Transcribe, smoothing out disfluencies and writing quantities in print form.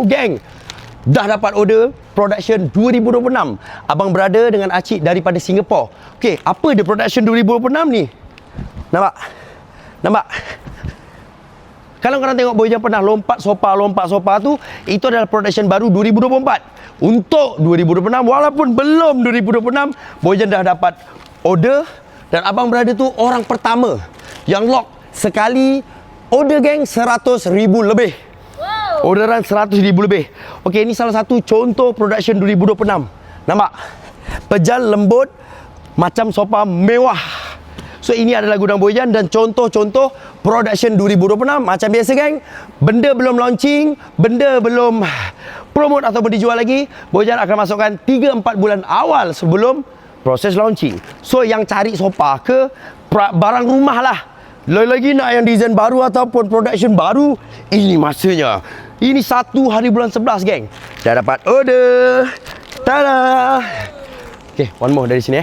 Geng, dah dapat order production 2026. Abang Brother dengan Acik daripada Singapore. Okey, apa dia production 2026 ni? Nampak? Kalau korang tengok Boyjan pernah lompat sopa tu, itu adalah production baru 2024. Untuk 2026, walaupun belum 2026, Boyjan dah dapat order. Dan Abang Brother tu orang pertama yang lock sekali order, geng, 100,000 lebih. Orderan 100,000 lebih. Okey, ini salah satu contoh production 2026. Nampak? Pejal lembut macam sofa mewah. So ini adalah gudang Boyjan dan contoh-contoh production 2026. Macam biasa, geng, benda belum launching, benda belum promote ataupun dijual lagi, Boyjan akan masukkan 3-4 bulan awal sebelum proses launching. So yang cari sofa ke barang rumah lah, lagi nak yang design baru ataupun production baru, ini masanya. Ini 1 hari bulan 11, geng. Dah dapat order. Tada. Okay, one more dari sini